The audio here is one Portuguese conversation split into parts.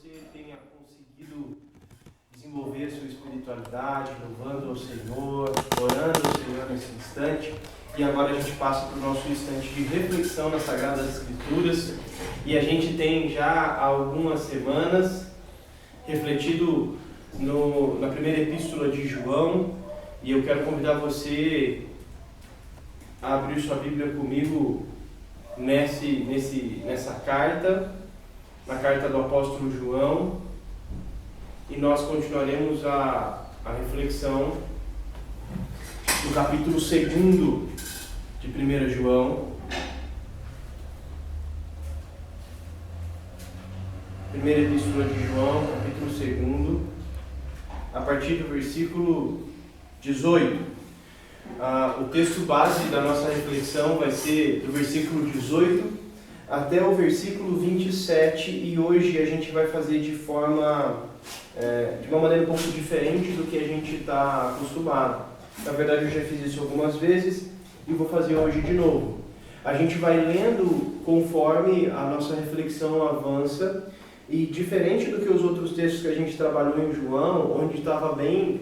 você tenha conseguido desenvolver a sua espiritualidade, louvando ao Senhor, orando ao Senhor nesse instante. E agora a gente passa para o nosso instante de reflexão nas Sagradas Escrituras. E a gente tem já há algumas semanas refletido na primeira epístola de João. E eu quero convidar você a abrir sua Bíblia comigo nessa carta, na carta do apóstolo João, e nós continuaremos a reflexão do capítulo 2 de 1 João. Primeira epístola de João, capítulo 2, a partir do versículo 18. O texto base da nossa reflexão vai ser do versículo 18 até o versículo 27, e hoje a gente vai fazer de uma maneira um pouco diferente do que a gente está acostumado. Na verdade, eu já fiz isso algumas vezes e vou fazer hoje de novo. A gente vai lendo conforme a nossa reflexão avança, e diferente do que os outros textos que a gente trabalhou em João, onde estava bem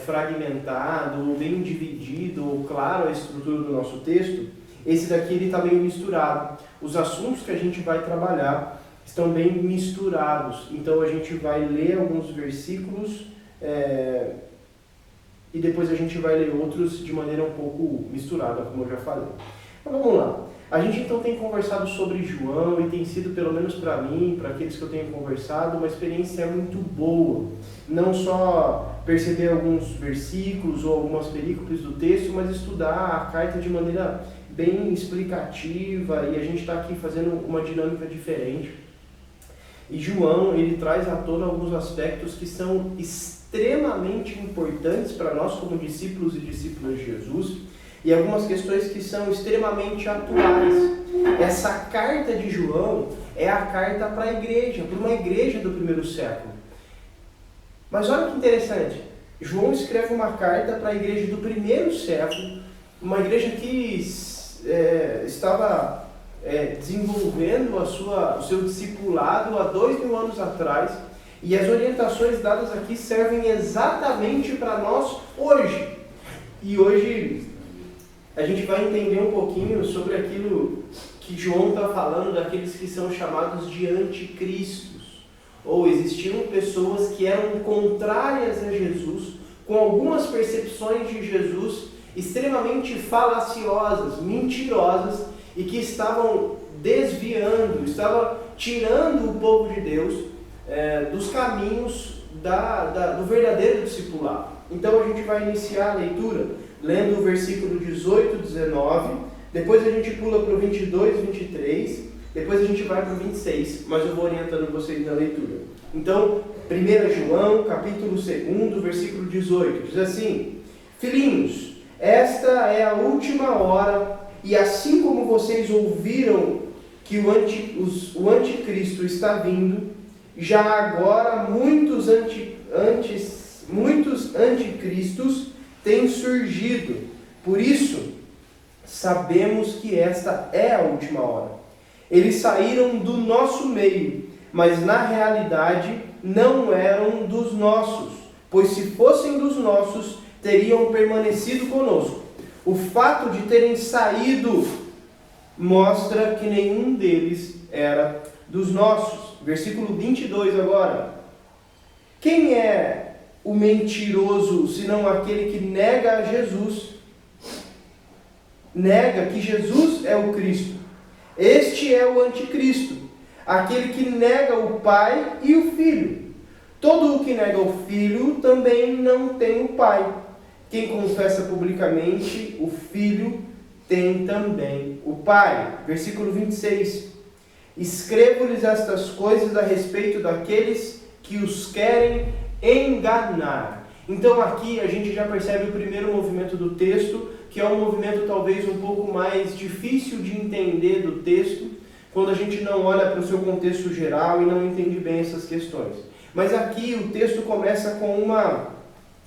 fragmentado, ou bem dividido, ou claro a estrutura do nosso texto, esse daqui ele está meio misturado. Os assuntos que a gente vai trabalhar estão bem misturados. Então a gente vai ler alguns versículos e depois a gente vai ler outros de maneira um pouco misturada, como eu já falei. Então vamos lá. A gente então tem conversado sobre João e tem sido, pelo menos para mim, para aqueles que eu tenho conversado, uma experiência muito boa. Não só perceber alguns versículos ou algumas perícopes do texto, mas estudar a carta de maneira bem explicativa, e a gente está aqui fazendo uma dinâmica diferente. E João, ele traz à tona alguns aspectos que são extremamente importantes para nós como discípulos e discípulas de Jesus, e algumas questões que são extremamente atuais. Essa carta de João é a carta para a igreja, para uma igreja do primeiro século. Mas olha que interessante, João escreve uma carta para a igreja do primeiro século, uma igreja que estava desenvolvendo o seu discipulado há 2000 anos atrás, e as orientações dadas aqui servem exatamente para nós hoje. E hoje a gente vai entender um pouquinho sobre aquilo que João está falando, daqueles que são chamados de anticristos, ou existiam pessoas que eram contrárias a Jesus, com algumas percepções de Jesus extremamente falaciosas, mentirosas, e que estavam desviando, estavam tirando o povo de Deus dos caminhos do verdadeiro discipulado. Então a gente vai iniciar a leitura lendo o versículo 18, 19, depois a gente pula para o 22, 23, depois a gente vai para o 26, mas eu vou orientando vocês na leitura. Então, 1 João, capítulo 2, versículo 18, diz assim: Filhinhos, esta é a última hora, e assim como vocês ouviram que o anticristo está vindo, já agora muitos anticristos têm surgido. Por isso, sabemos que esta é a última hora. Eles saíram do nosso meio, mas na realidade não eram dos nossos, pois se fossem dos nossos, teriam permanecido conosco. O fato de terem saído mostra que nenhum deles era dos nossos. Versículo 22 agora. Quem é o mentiroso, senão aquele que nega a Jesus? Nega que Jesus é o Cristo. Este é o anticristo, aquele que nega o Pai e o Filho. Todo o que nega o Filho também não tem o Pai. Quem confessa publicamente o Filho tem também o Pai. Versículo 26. Escrevo-lhes estas coisas a respeito daqueles que os querem enganar. Então aqui a gente já percebe o primeiro movimento do texto, que é um movimento talvez um pouco mais difícil de entender do texto, quando a gente não olha para o seu contexto geral e não entende bem essas questões. Mas aqui o texto começa com uma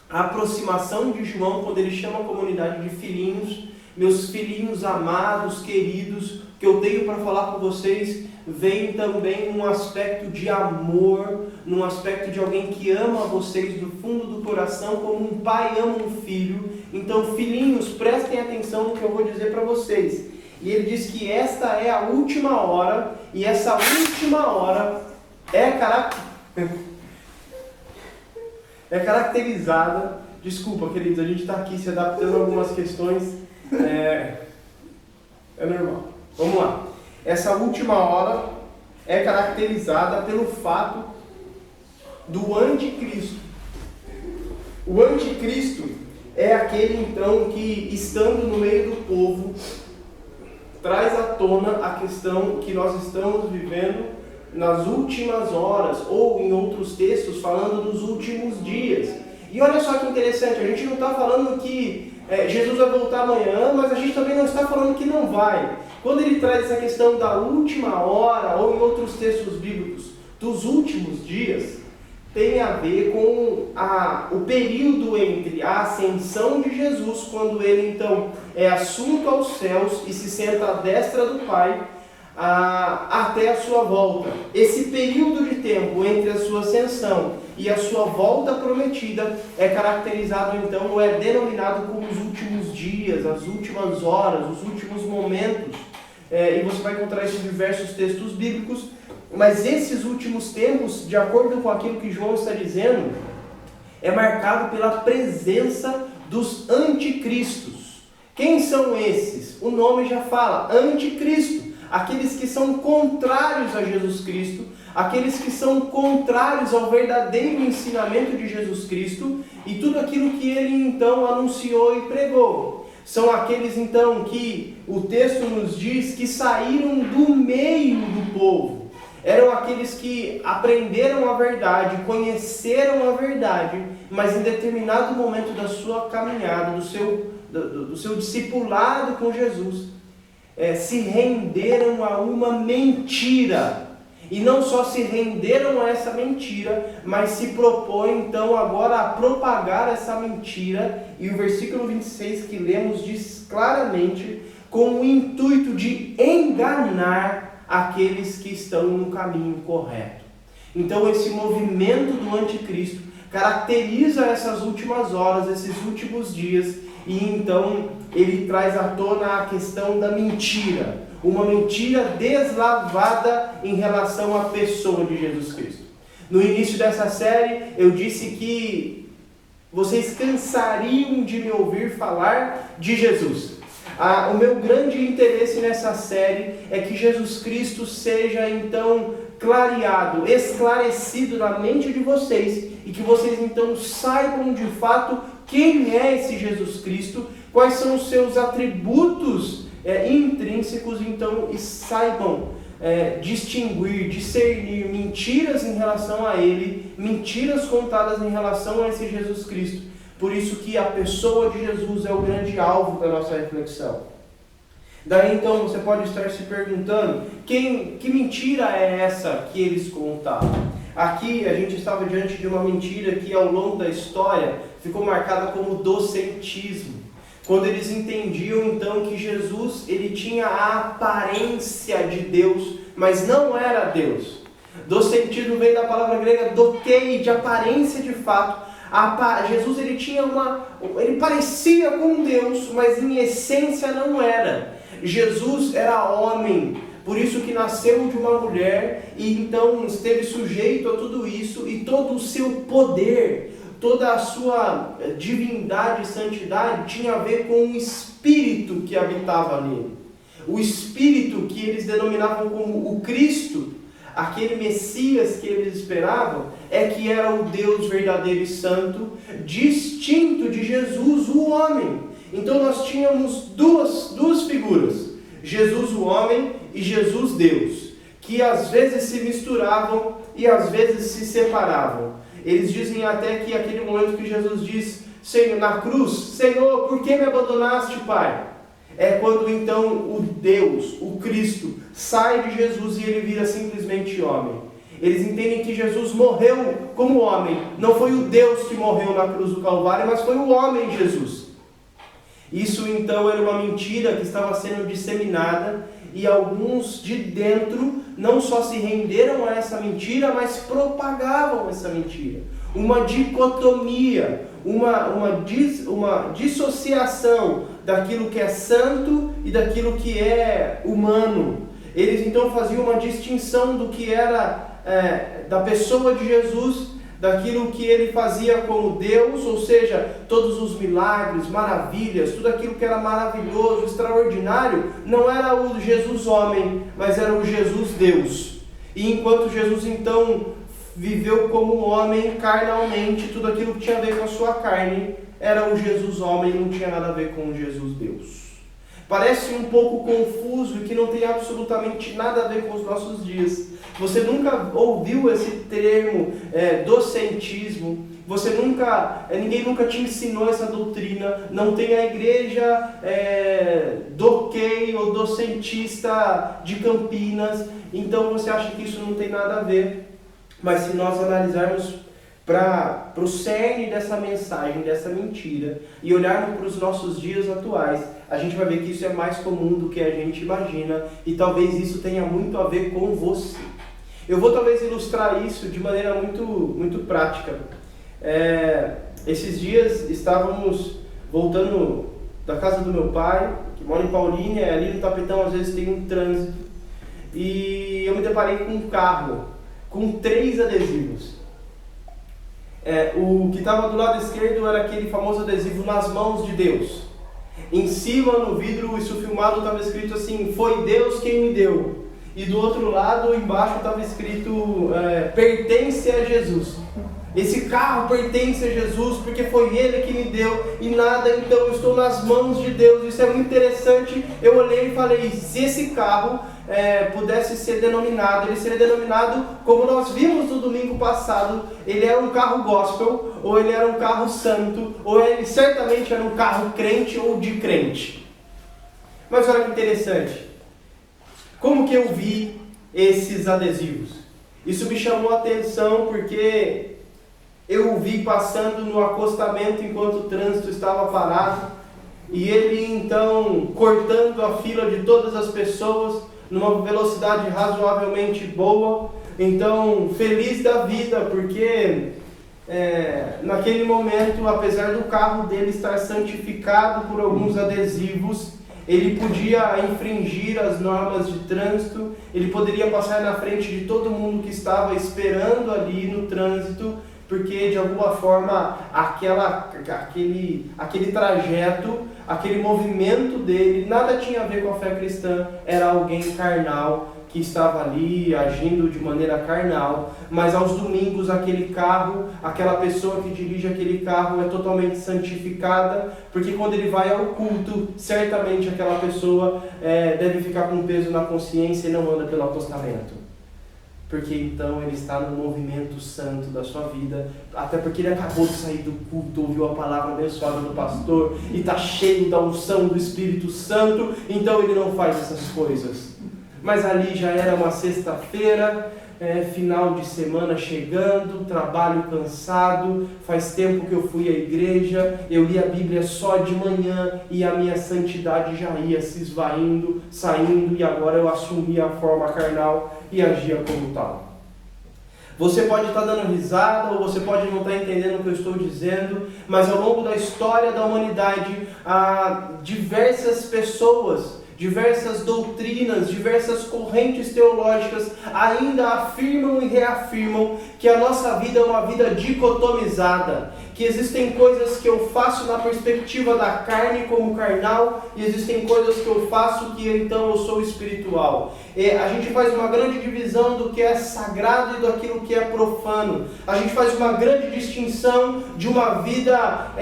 aproximação de João, quando ele chama a comunidade de filhinhos, meus filhinhos amados, queridos, que eu tenho para falar com vocês, vem também num aspecto de amor, num aspecto de alguém que ama vocês do fundo do coração, como um pai ama um filho. Então, filhinhos, prestem atenção no que eu vou dizer para vocês. E ele diz que esta é a última hora, e essa última hora é caracterizada. Desculpa, queridos, a gente está aqui se adaptando a algumas questões. É normal. Vamos lá. Essa última hora é caracterizada pelo fato do anticristo. O anticristo é aquele, então, que, estando no meio do povo, traz à tona a questão que nós estamos vivendo nas últimas horas, ou em outros textos, falando dos últimos dias. E olha só que interessante, a gente não está falando que Jesus vai voltar amanhã, mas a gente também não está falando que não vai. Quando ele traz essa questão da última hora, ou em outros textos bíblicos, dos últimos dias, tem a ver com o período entre a ascensão de Jesus, quando ele então é assunto aos céus e se senta à destra do Pai, até a sua volta. Esse período de tempo entre a sua ascensão e a sua volta prometida é caracterizado então, ou é denominado como os últimos dias, as últimas horas, os últimos momentos. E você vai encontrar isso em diversos textos bíblicos. Mas esses últimos tempos, de acordo com aquilo que João está dizendo, é marcado pela presença dos anticristos. Quem são esses? O nome já fala, anticristo. Aqueles que são contrários a Jesus Cristo, aqueles que são contrários ao verdadeiro ensinamento de Jesus Cristo e tudo aquilo que ele então anunciou e pregou. São aqueles então que o texto nos diz que saíram do meio do povo. Eram aqueles que aprenderam a verdade, conheceram a verdade, mas em determinado momento da sua caminhada, do seu discipulado com Jesus, se renderam a uma mentira. E não só se renderam a essa mentira, mas se propõem então agora a propagar essa mentira. E o versículo 26 que lemos diz claramente, com o intuito de enganar aqueles que estão no caminho correto. Então esse movimento do anticristo caracteriza essas últimas horas, esses últimos dias, e então ele traz à tona a questão da mentira, uma mentira deslavada em relação à pessoa de Jesus Cristo. No início dessa série eu disse que vocês cansariam de me ouvir falar de Jesus. O meu grande interesse nessa série é que Jesus Cristo seja então clareado, esclarecido na mente de vocês, e que vocês então saibam de fato quem é esse Jesus Cristo, quais são os seus atributos intrínsecos, então, e saibam distinguir, discernir mentiras em relação a Ele, mentiras contadas em relação a esse Jesus Cristo. Por isso que a pessoa de Jesus é o grande alvo da nossa reflexão. Daí então você pode estar se perguntando, que mentira é essa que eles contavam? Aqui a gente estava diante de uma mentira que ao longo da história ficou marcada como docentismo. Quando eles entendiam então que Jesus ele tinha a aparência de Deus, mas não era Deus. Docentismo vem da palavra grega dokei, de aparência de fato. Jesus ele parecia com Deus, mas em essência não era. Jesus era homem, por isso que nasceu de uma mulher e então esteve sujeito a tudo isso, e todo o seu poder, toda a sua divindade e santidade tinha a ver com o Espírito que habitava nele. O Espírito que eles denominavam como o Cristo, aquele Messias que eles esperavam, que era o Deus verdadeiro e santo, distinto de Jesus, o homem. Então nós tínhamos duas figuras, Jesus o homem e Jesus Deus, que às vezes se misturavam e às vezes se separavam. Eles dizem até que aquele momento que Jesus diz, Senhor, na cruz, Senhor, por que me abandonaste, Pai? É quando então o Deus, o Cristo, sai de Jesus e ele vira simplesmente homem. Eles entendem que Jesus morreu como homem. Não foi o Deus que morreu na cruz do Calvário, mas foi o homem Jesus. Isso então era uma mentira que estava sendo disseminada e alguns de dentro não só se renderam a essa mentira, mas propagavam essa mentira. Uma dicotomia, uma dissociação daquilo que é santo e daquilo que é humano. Eles então faziam uma distinção do que era da pessoa de Jesus, daquilo que ele fazia como Deus, ou seja, todos os milagres, maravilhas, tudo aquilo que era maravilhoso, extraordinário, não era o Jesus homem, mas era o Jesus Deus. E enquanto Jesus então viveu como homem carnalmente, tudo aquilo que tinha a ver com a sua carne era o Jesus homem, não tinha nada a ver com o Jesus Deus. Parece um pouco confuso e que não tem absolutamente nada a ver com os nossos dias. Você nunca ouviu esse termo docentismo, ninguém nunca te ensinou essa doutrina, não tem a igreja doquei ou docentista de Campinas, então você acha que isso não tem nada a ver. Mas se nós analisarmos para o cerne dessa mensagem, dessa mentira, e olharmos para os nossos dias atuais, a gente vai ver que isso é mais comum do que a gente imagina, e talvez isso tenha muito a ver com você. Eu vou talvez ilustrar isso de maneira muito prática. Esses dias estávamos voltando da casa do meu pai, que mora em Paulínia, ali no Tapetão às vezes tem um trânsito, e eu me deparei com um carro com 3 adesivos. O que estava do lado esquerdo era aquele famoso adesivo nas mãos de Deus. Em cima, no vidro, isso filmado, estava escrito assim: foi Deus quem me deu. E do outro lado, embaixo, estava escrito: pertence a Jesus. Esse carro pertence a Jesus porque foi Ele que me deu e nada, então eu estou nas mãos de Deus. Isso é muito interessante. Eu olhei e falei: se esse carro pudesse ser denominado, ele seria denominado como nós vimos no domingo passado. Ele era um carro gospel, ou ele era um carro santo, ou ele certamente era um carro crente ou de crente. Mas olha que interessante, como que eu vi esses adesivos? Isso me chamou a atenção porque eu o vi passando no acostamento enquanto o trânsito estava parado, e ele então cortando a fila de todas as pessoas numa velocidade razoavelmente boa. Então, feliz da vida, porque naquele momento, apesar do carro dele estar santificado por alguns adesivos, ele podia infringir as normas de trânsito, ele poderia passar na frente de todo mundo que estava esperando ali no trânsito, porque de alguma forma aquele trajeto, aquele movimento dele, nada tinha a ver com a fé cristã, era alguém carnal que estava ali agindo de maneira carnal. Mas aos domingos aquele carro, aquela pessoa que dirige aquele carro é totalmente santificada, porque quando ele vai ao culto, certamente aquela pessoa deve ficar com peso na consciência e não anda pelo acostamento. Porque então ele está no movimento santo da sua vida, até porque ele acabou de sair do culto, ouviu a palavra abençoada do pastor e está cheio da unção do Espírito Santo, então ele não faz essas coisas. Mas ali já era uma sexta-feira, final de semana chegando, trabalho cansado, faz tempo que eu fui à igreja, eu li a Bíblia só de manhã e a minha santidade já ia se esvaindo, saindo, e agora eu assumi a forma carnal e agia como tal. Você pode estar dando risada, ou você pode não estar entendendo o que eu estou dizendo, mas ao longo da história da humanidade, diversas pessoas, diversas doutrinas, diversas correntes teológicas ainda afirmam e reafirmam que a nossa vida é uma vida dicotomizada, que existem coisas que eu faço na perspectiva da carne como carnal, e existem coisas que eu faço que então eu sou espiritual. A gente faz uma grande divisão do que é sagrado e daquilo que é profano. A gente faz uma grande distinção de uma vida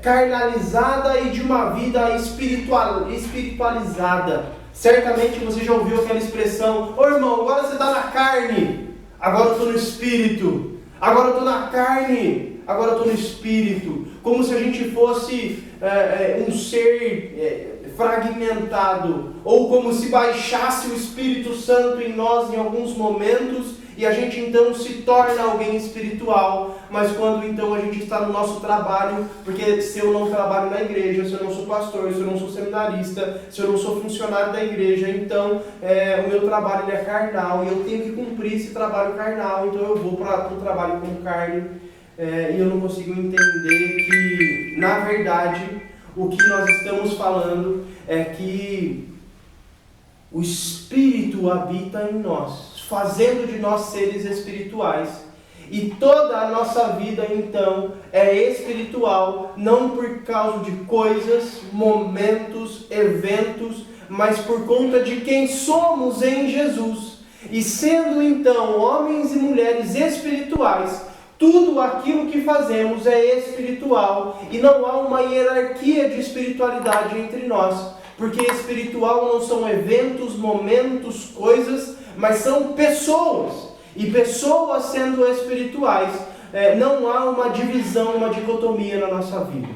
carnalizada e de uma vida espiritualizada. Certamente você já ouviu aquela expressão: ô irmão, agora você está na carne, agora eu estou no espírito, agora eu estou na carne, agora eu estou no espírito. Como se a gente fosse um ser fragmentado, ou como se baixasse o Espírito Santo em nós em alguns momentos e a gente então se torna alguém espiritual, mas quando então a gente está no nosso trabalho, porque se eu não trabalho na igreja, se eu não sou pastor, se eu não sou seminarista, se eu não sou funcionário da igreja, então o meu trabalho ele é carnal e eu tenho que cumprir esse trabalho carnal, então eu vou para o trabalho com carne e eu não consigo entender que, na verdade, o que nós estamos falando é que o Espírito habita em nós, fazendo de nós seres espirituais. E toda a nossa vida, então, é espiritual, não por causa de coisas, momentos, eventos, mas por conta de quem somos em Jesus. E sendo, então, homens e mulheres espirituais, tudo aquilo que fazemos é espiritual e não há uma hierarquia de espiritualidade entre nós, porque espiritual não são eventos, momentos, coisas, mas são pessoas. E pessoas sendo espirituais, não há uma divisão, uma dicotomia na nossa vida.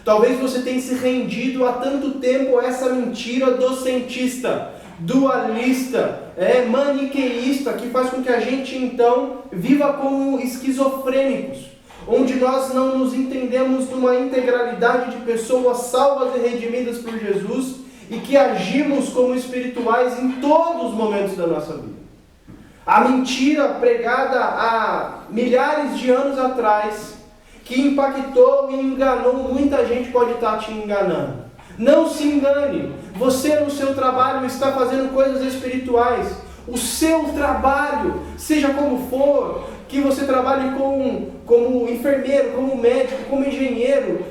Talvez você tenha se rendido há tanto tempo a essa mentira docentista, dualista, maniqueísta, que faz com que a gente então viva como esquizofrênicos, onde nós não nos entendemos numa integralidade de pessoas salvas e redimidas por Jesus e que agimos como espirituais em todos os momentos da nossa vida. A mentira pregada há milhares de anos atrás, que impactou e enganou muita gente, pode estar te enganando. Não se engane, você no seu trabalho está fazendo coisas espirituais. O seu trabalho, seja como for, que você trabalhe como enfermeiro, como médico, como engenheiro,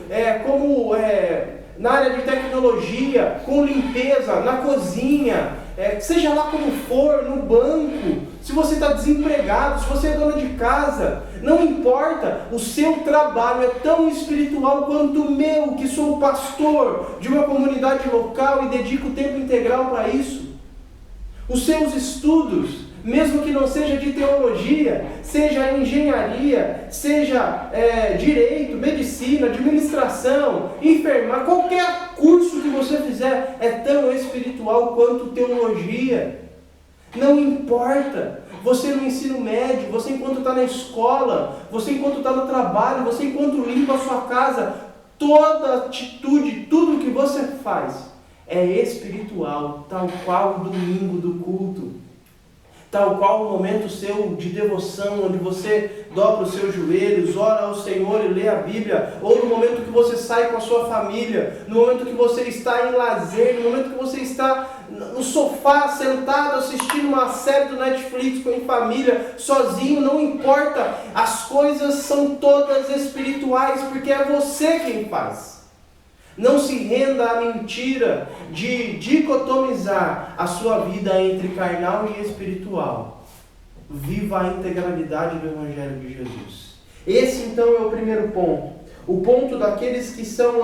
na área de tecnologia, com limpeza, na cozinha, seja lá como for, no banco, se você está desempregado, se você é dona de casa, não importa, o seu trabalho é tão espiritual quanto o meu, que sou pastor de uma comunidade local e dedico tempo integral para isso. Os seus estudos, mesmo que não seja de teologia, seja engenharia, seja direito, medicina, administração, enfermagem, qualquer curso que você fizer é tão espiritual quanto teologia. Não importa, você no ensino médio, você enquanto está na escola, você enquanto está no trabalho, você enquanto limpa a sua casa, toda atitude, tudo que você faz é espiritual, tal qual o domingo do culto. Tal qual o momento seu de devoção, onde você dobra os seus joelhos, ora ao Senhor e lê a Bíblia, ou no momento que você sai com a sua família, no momento que você está em lazer, no momento que você está no sofá, sentado, assistindo uma série do Netflix em família, sozinho, não importa, as coisas são todas espirituais, porque é você quem faz. Não se renda à mentira de dicotomizar a sua vida entre carnal e espiritual. Viva a integralidade do Evangelho de Jesus. Esse então é o primeiro ponto. O ponto daqueles que são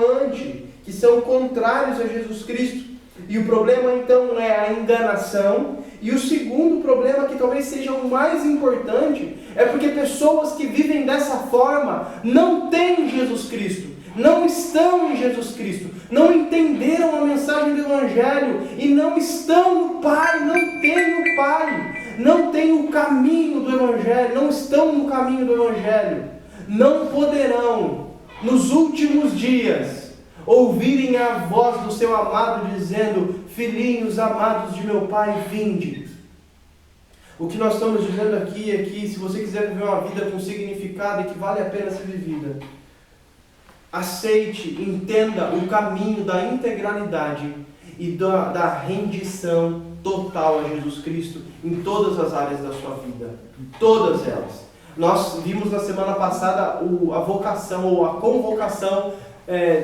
que são contrários a Jesus Cristo. E o problema então é a enganação. E o segundo problema, que talvez seja o mais importante, é porque pessoas que vivem dessa forma não têm Jesus Cristo. Não estão em Jesus Cristo, não entenderam a mensagem do Evangelho e não estão no Pai, não têm o Pai, não têm o caminho do Evangelho, não estão no caminho do Evangelho. Não poderão, nos últimos dias, ouvirem a voz do seu amado dizendo: filhinhos amados de meu Pai, vinde. O que nós estamos dizendo aqui é que se você quiser viver uma vida com significado e que vale a pena ser vivida, aceite, entenda o caminho da integralidade e da rendição total a Jesus Cristo em todas as áreas da sua vida, em todas elas. Nós vimos na semana passada a vocação ou a convocação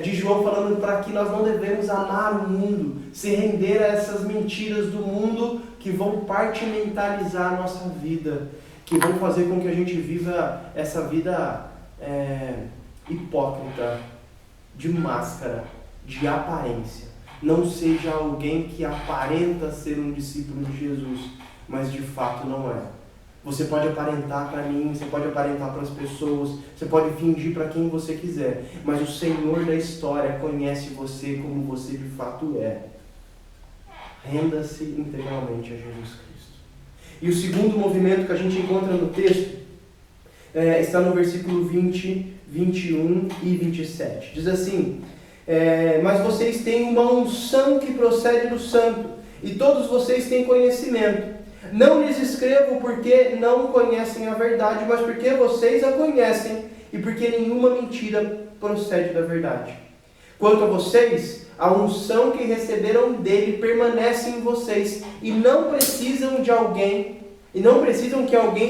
de João falando para que nós não devemos amar o mundo, se render a essas mentiras do mundo que vão partimentalizar a nossa vida, que vão fazer com que a gente viva essa vida hipócrita, de máscara, de aparência. Não seja alguém que aparenta ser um discípulo de Jesus, mas de fato não é. Você pode aparentar para mim, você pode aparentar para as pessoas, você pode fingir para quem você quiser, mas o Senhor da história conhece você como você de fato é. Renda-se integralmente a Jesus Cristo. E o segundo movimento que a gente encontra no texto está no versículo 20, 21 e 27. Diz assim: mas vocês têm uma unção que procede do santo, e todos vocês têm conhecimento. Não lhes escrevo porque não conhecem a verdade, mas porque vocês a conhecem, e porque nenhuma mentira procede da verdade. Quanto a vocês, a unção que receberam dele permanece em vocês, e não precisam que alguém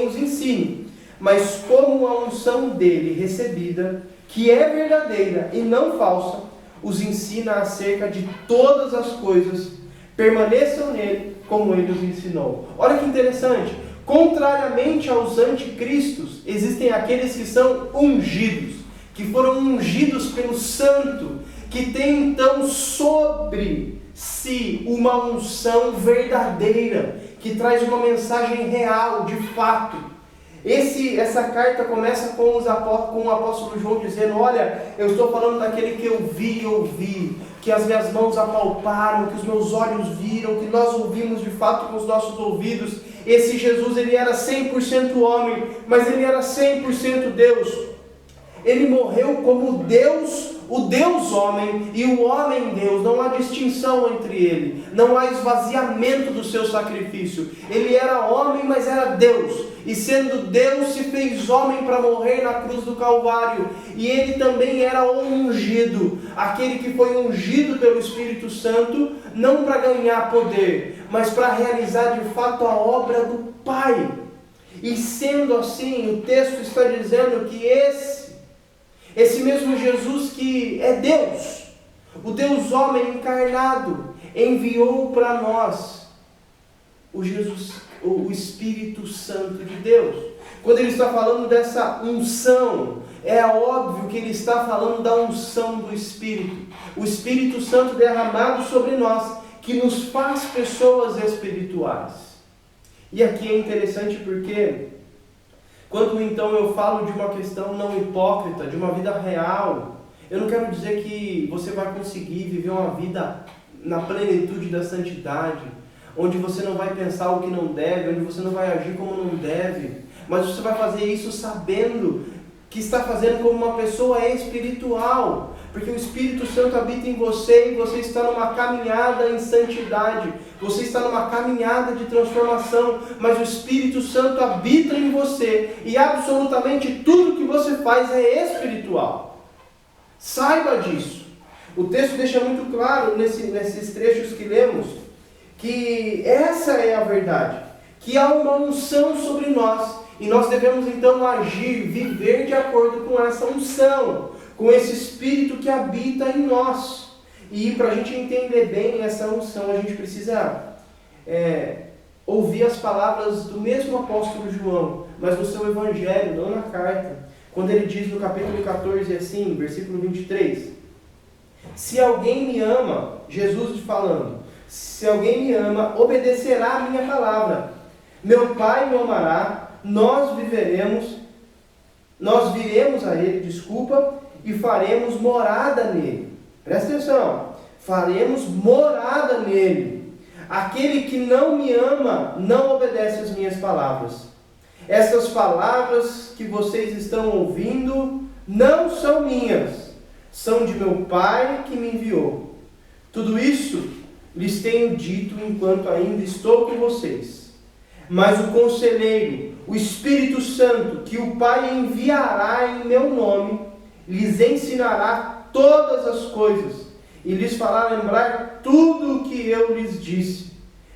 os ensine. Mas como a unção dele recebida, que é verdadeira e não falsa, os ensina acerca de todas as coisas, permaneçam nele como ele os ensinou. Olha que interessante. Contrariamente aos anticristos, existem aqueles que são ungidos, que foram ungidos pelo santo, que tem então sobre si uma unção verdadeira, que traz uma mensagem real, de fato. Essa carta começa com o apóstolo João dizendo: olha, eu estou falando daquele que eu vi e ouvi, que as minhas mãos apalparam, que os meus olhos viram, que nós ouvimos de fato com os nossos ouvidos. Esse Jesus, ele era 100% homem, mas ele era 100% Deus. Ele morreu como Deus, o Deus homem e o homem Deus. Não há distinção entre ele, não há esvaziamento do seu sacrifício. Ele era homem, mas era Deus, e sendo Deus se fez homem para morrer na cruz do Calvário. E ele também era o ungido, aquele que foi ungido pelo Espírito Santo, não para ganhar poder, mas para realizar de fato a obra do Pai. E sendo assim, o texto está dizendo que esse mesmo Jesus que é Deus, o Deus homem encarnado, enviou para nós o Espírito Santo de Deus. Quando ele está falando dessa unção, é óbvio que ele está falando da unção do Espírito. O Espírito Santo derramado sobre nós, que nos faz pessoas espirituais. E aqui é interessante porque quando então eu falo de uma questão não hipócrita, de uma vida real, eu não quero dizer que você vai conseguir viver uma vida na plenitude da santidade, onde você não vai pensar o que não deve, onde você não vai agir como não deve, mas você vai fazer isso sabendo que está fazendo como uma pessoa espiritual, porque o Espírito Santo habita em você e você está numa caminhada em santidade, você está numa caminhada de transformação, mas o Espírito Santo habita em você e absolutamente tudo que você faz é espiritual. Saiba disso. O texto deixa muito claro nesses trechos que lemos que essa é a verdade, que há uma unção sobre nós e nós devemos então agir, viver de acordo com essa unção, com esse Espírito que habita em nós. E para a gente entender bem essa unção, a gente precisa ouvir as palavras do mesmo apóstolo João, mas no seu evangelho, não na carta, quando ele diz no capítulo 14 assim, versículo 23, se alguém me ama, Jesus falando, se alguém me ama, obedecerá a minha palavra, meu Pai me amará, nós viremos a ele, e faremos morada nele. Presta atenção, faremos morada nele. Aquele que não me ama, não obedece às minhas palavras. Essas palavras que vocês estão ouvindo, não são minhas, são de meu Pai que me enviou. Tudo isso lhes tenho dito enquanto ainda estou com vocês. Mas o Conselheiro, o Espírito Santo, que o Pai enviará em meu nome, lhes ensinará todas as coisas e lhes fará lembrar tudo o que eu lhes disse.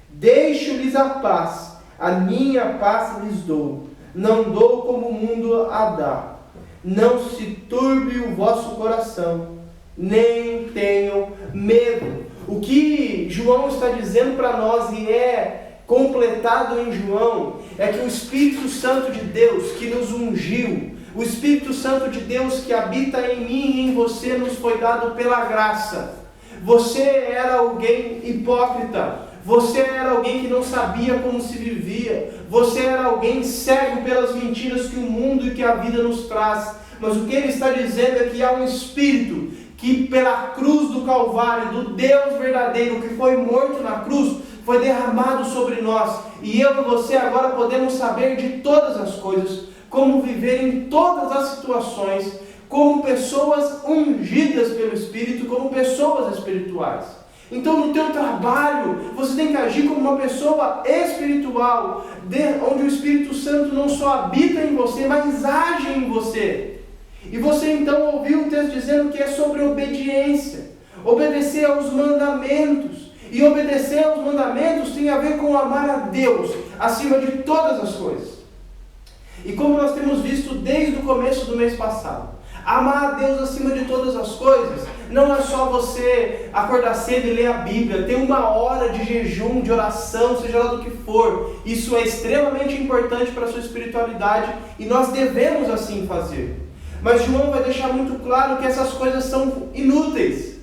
Deixo-lhes a paz, a minha paz lhes dou. Não dou como o mundo a dá. Não se turbe o vosso coração, nem tenham medo. O que João está dizendo para nós e é completado em João é que o Espírito Santo de Deus que nos ungiu, o Espírito Santo de Deus que habita em mim e em você nos foi dado pela graça. Você era alguém hipócrita, você era alguém que não sabia como se vivia, você era alguém cego pelas mentiras que o mundo e que a vida nos traz, mas o que ele está dizendo é que há um Espírito que pela cruz do Calvário, do Deus verdadeiro que foi morto na cruz, foi derramado sobre nós. E eu e você agora podemos saber de todas as coisas, como viver em todas as situações, como pessoas ungidas pelo Espírito, como pessoas espirituais. Então no teu trabalho, você tem que agir como uma pessoa espiritual, onde o Espírito Santo não só habita em você, mas age em você. E você então ouviu o texto dizendo que é sobre obediência, obedecer aos mandamentos. E obedecer aos mandamentos tem a ver com amar a Deus acima de todas as coisas. E como nós temos visto desde o começo do mês passado, amar a Deus acima de todas as coisas não é só você acordar cedo e ler a Bíblia, ter uma hora de jejum, de oração, seja lá do que for. Isso é extremamente importante para a sua espiritualidade e nós devemos assim fazer. Mas João vai deixar muito claro que essas coisas são inúteis.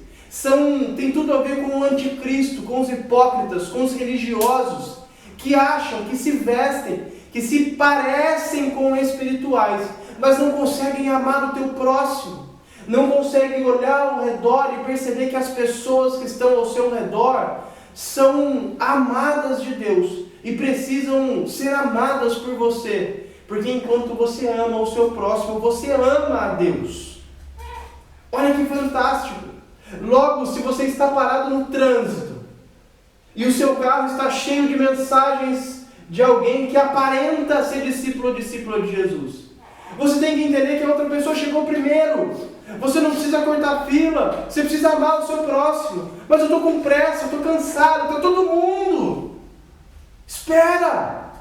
Tem tudo a ver com o anticristo, com os hipócritas, com os religiosos, que acham, que se vestem, que se parecem com espirituais, mas não conseguem amar o teu próximo, não conseguem olhar ao redor e perceber que as pessoas que estão ao seu redor são amadas de Deus e precisam ser amadas por você, porque enquanto você ama o seu próximo, você ama a Deus. Olha que fantástico! Logo, se você está parado no trânsito e o seu carro está cheio de mensagens de alguém que aparenta ser discípulo ou discípula de Jesus, você tem que entender que a outra pessoa chegou primeiro. Você não precisa cortar fila, você precisa amar o seu próximo. Mas eu estou com pressa, eu estou cansado, está todo mundo. Espera!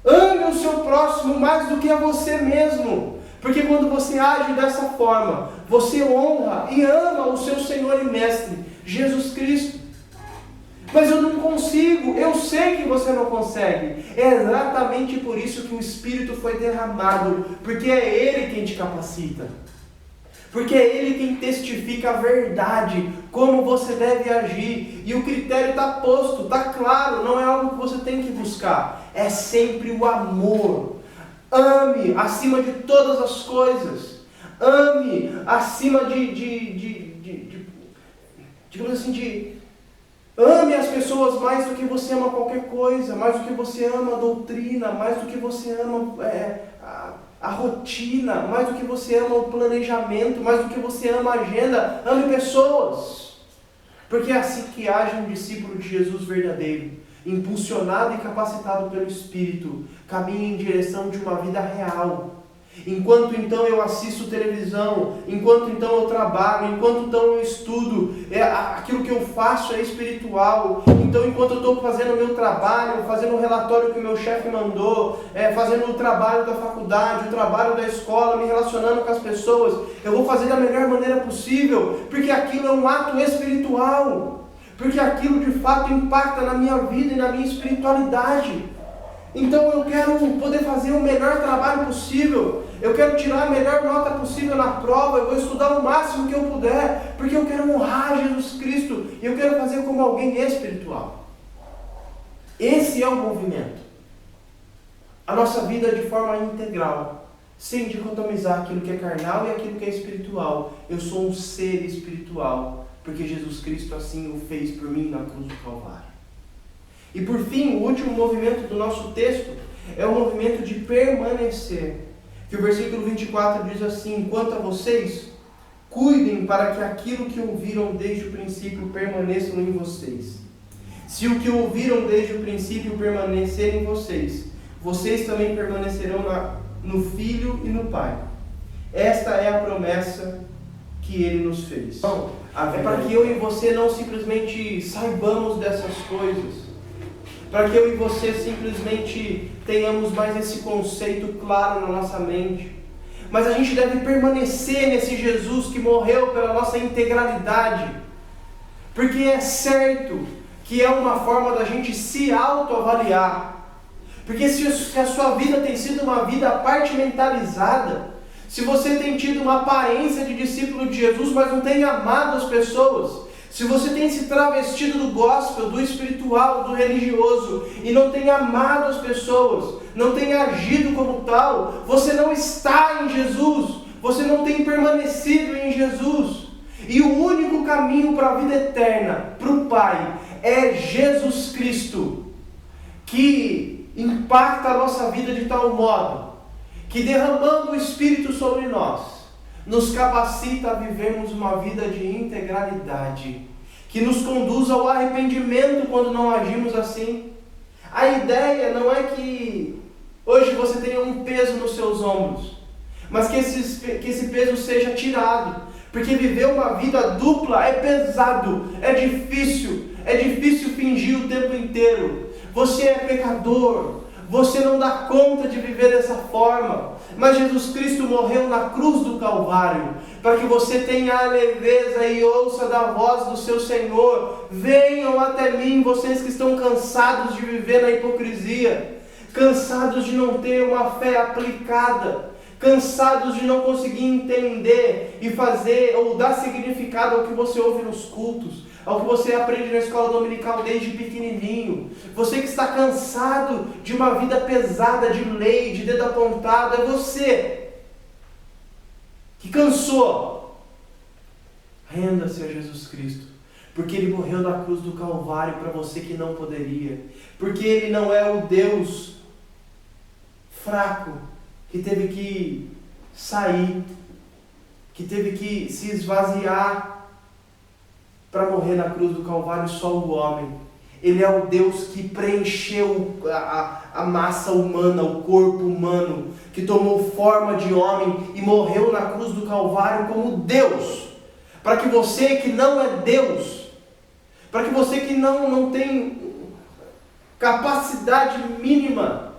Ame o seu próximo mais do que a você mesmo. Porque quando você age dessa forma, você honra e ama o seu Senhor e Mestre, Jesus Cristo. Mas eu não consigo, eu sei que você não consegue. É exatamente por isso que o Espírito foi derramado, porque é Ele quem te capacita. Porque é Ele quem testifica a verdade, como você deve agir. E o critério está posto, está claro, não é algo que você tem que buscar. É sempre o amor. Ame acima de todas as coisas. Ame acima ame as pessoas mais do que você ama qualquer coisa, mais do que você ama a doutrina, mais do que você ama a rotina, mais do que você ama o planejamento, mais do que você ama a agenda. Ame pessoas. Porque é assim que age um discípulo de Jesus verdadeiro, impulsionado e capacitado pelo Espírito, caminha em direção de uma vida real. Enquanto então eu assisto televisão, enquanto então eu trabalho, enquanto então eu estudo, aquilo que eu faço é espiritual. Então enquanto eu estou fazendo o meu trabalho, fazendo o relatório que o meu chefe mandou, fazendo o trabalho da faculdade, o trabalho da escola, me relacionando com as pessoas, eu vou fazer da melhor maneira possível, porque aquilo é um ato espiritual, porque aquilo de fato impacta na minha vida e na minha espiritualidade. Então eu quero poder fazer o melhor trabalho possível, eu quero tirar a melhor nota possível na prova, eu vou estudar o máximo que eu puder, porque eu quero honrar Jesus Cristo, e eu quero fazer como alguém espiritual. Esse é o movimento. A nossa vida de forma integral, sem dicotomizar aquilo que é carnal e aquilo que é espiritual. Eu sou um ser espiritual, porque Jesus Cristo assim o fez por mim na cruz do Calvário. E por fim, o último movimento do nosso texto é o movimento de permanecer. Que o versículo 24 diz assim: quanto a vocês, cuidem para que aquilo que ouviram desde o princípio permaneçam em vocês. Se o que ouviram desde o princípio permanecer em vocês, vocês também permanecerão no Filho e no Pai. Esta é a promessa que Ele nos fez. Então, é para que eu e você não simplesmente saibamos dessas coisas, para que eu e você simplesmente tenhamos mais esse conceito claro na nossa mente. Mas a gente deve permanecer nesse Jesus que morreu pela nossa integralidade, porque é certo que é uma forma da gente se autoavaliar. Porque se a sua vida tem sido uma vida compartimentalizada, se você tem tido uma aparência de discípulo de Jesus, mas não tem amado as pessoas, se você tem se travestido do gospel, do espiritual, do religioso, e não tem amado as pessoas, não tem agido como tal, você não está em Jesus, você não tem permanecido em Jesus. E o único caminho para a vida eterna, para o Pai, é Jesus Cristo, que impacta a nossa vida de tal modo, que derramando o Espírito sobre nós, nos capacita a vivermos uma vida de integralidade, que nos conduz ao arrependimento quando não agimos assim. A ideia não é que hoje você tenha um peso nos seus ombros, mas que esse peso seja tirado, porque viver uma vida dupla é pesado, é difícil fingir o tempo inteiro. Você é pecador, você não dá conta de viver dessa forma, mas Jesus Cristo morreu na cruz do Calvário, para que você tenha a leveza e ouça da voz do seu Senhor: venham até mim, vocês que estão cansados de viver na hipocrisia, cansados de não ter uma fé aplicada, cansados de não conseguir entender e fazer ou dar significado ao que você ouve nos cultos, ao que você aprende na escola dominical desde pequenininho. Você que está cansado de uma vida pesada, de lei, de dedo apontado, é você que cansou. Renda-se a Jesus Cristo, porque Ele morreu na cruz do Calvário para você que não poderia, porque Ele não é o Deus fraco, que teve que sair, que teve que se esvaziar para morrer na cruz do Calvário, só o homem. Ele é o Deus que preencheu a massa humana, o corpo humano, que tomou forma de homem e morreu na cruz do Calvário como Deus, para que você que não é Deus, para que você que não tem capacidade mínima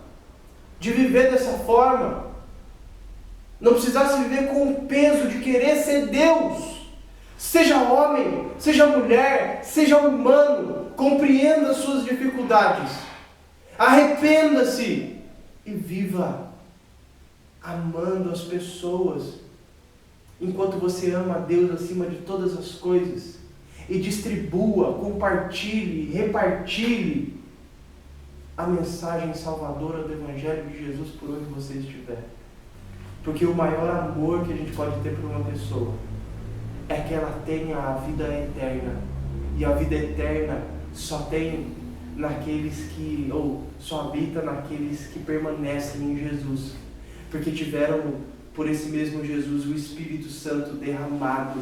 de viver dessa forma, não precisasse viver com o peso de querer ser Deus. Seja homem, seja mulher, seja humano, compreenda as suas dificuldades, arrependa-se e viva amando as pessoas, enquanto você ama a Deus acima de todas as coisas, e distribua, compartilhe, repartilhe a mensagem salvadora do Evangelho de Jesus por onde você estiver. Porque o maior amor que a gente pode ter por uma pessoa é que ela tenha a vida eterna. E a vida eterna só tem naqueles que, ou só habita naqueles que permanecem em Jesus. Porque tiveram, por esse mesmo Jesus, o Espírito Santo derramado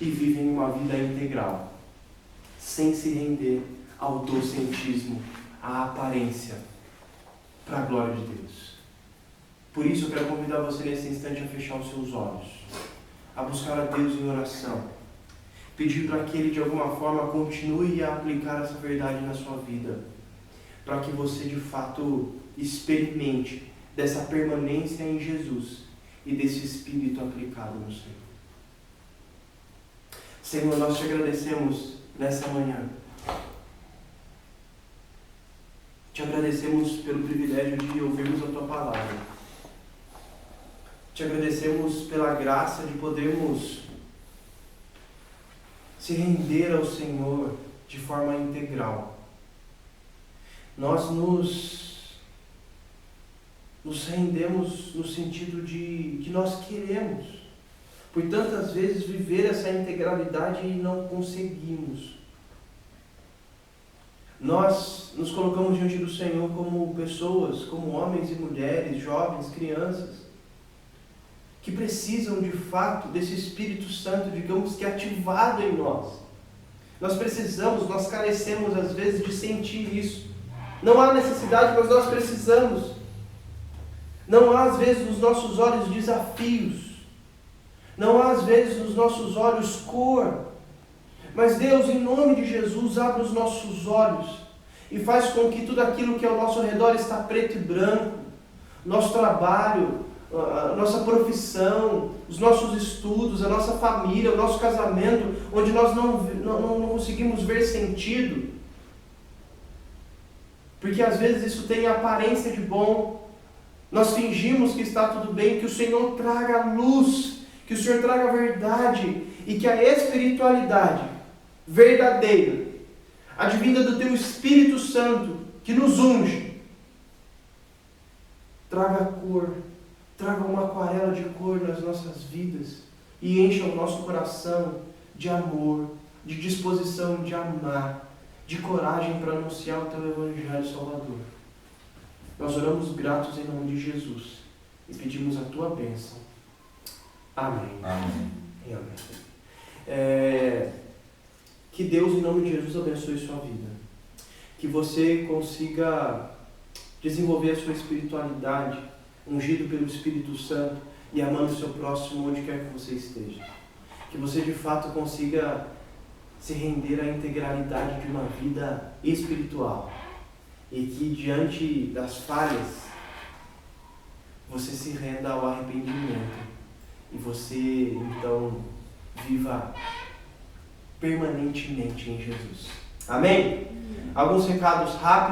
e vivem uma vida integral, sem se render ao docentismo, à aparência, para a glória de Deus. Por isso eu quero convidar você nesse instante a fechar os seus olhos, a buscar a Deus em oração, pedir para que Ele de alguma forma continue a aplicar essa verdade na sua vida, para que você de fato experimente dessa permanência em Jesus e desse Espírito aplicado no Senhor. Senhor, nós te agradecemos nessa manhã. Te agradecemos pelo privilégio de ouvirmos a Tua palavra. Te agradecemos pela graça de podermos se render ao Senhor de forma integral. Nós nos rendemos no sentido de que nós queremos, por tantas vezes, viver essa integralidade e não conseguimos. Nós nos colocamos diante do Senhor como pessoas, como homens e mulheres, jovens, crianças, que precisam de fato desse Espírito Santo, digamos que ativado em nós. Nós precisamos, nós carecemos às vezes de sentir isso. Não há necessidade, mas nós precisamos. Não há às vezes nos nossos olhos desafios. Não há às vezes nos nossos olhos cor. Mas Deus, em nome de Jesus, abre os nossos olhos e faz com que tudo aquilo que é ao nosso redor está preto e branco. Nosso trabalho, a nossa profissão, os nossos estudos, a nossa família, o nosso casamento, onde nós não conseguimos ver sentido, porque às vezes isso tem aparência de bom, nós fingimos que está tudo bem, que o Senhor traga luz, que o Senhor traga verdade, e que a espiritualidade verdadeira, advinda do Teu Espírito Santo, que nos unge, traga cor, traga uma aquarela de cor nas nossas vidas e encha o nosso coração de amor, de disposição de amar, de coragem para anunciar o Teu Evangelho, Salvador. Nós oramos gratos em nome de Jesus e pedimos a Tua bênção. Amém. Amém. E amém. Que Deus, em nome de Jesus, abençoe sua vida. Que você consiga desenvolver a sua espiritualidade, ungido pelo Espírito Santo e amando o seu próximo onde quer que você esteja. Que você, de fato, consiga se render à integralidade de uma vida espiritual. E que, diante das falhas, você se renda ao arrependimento. E você, então, viva permanentemente em Jesus. Amém? Alguns recados rápidos.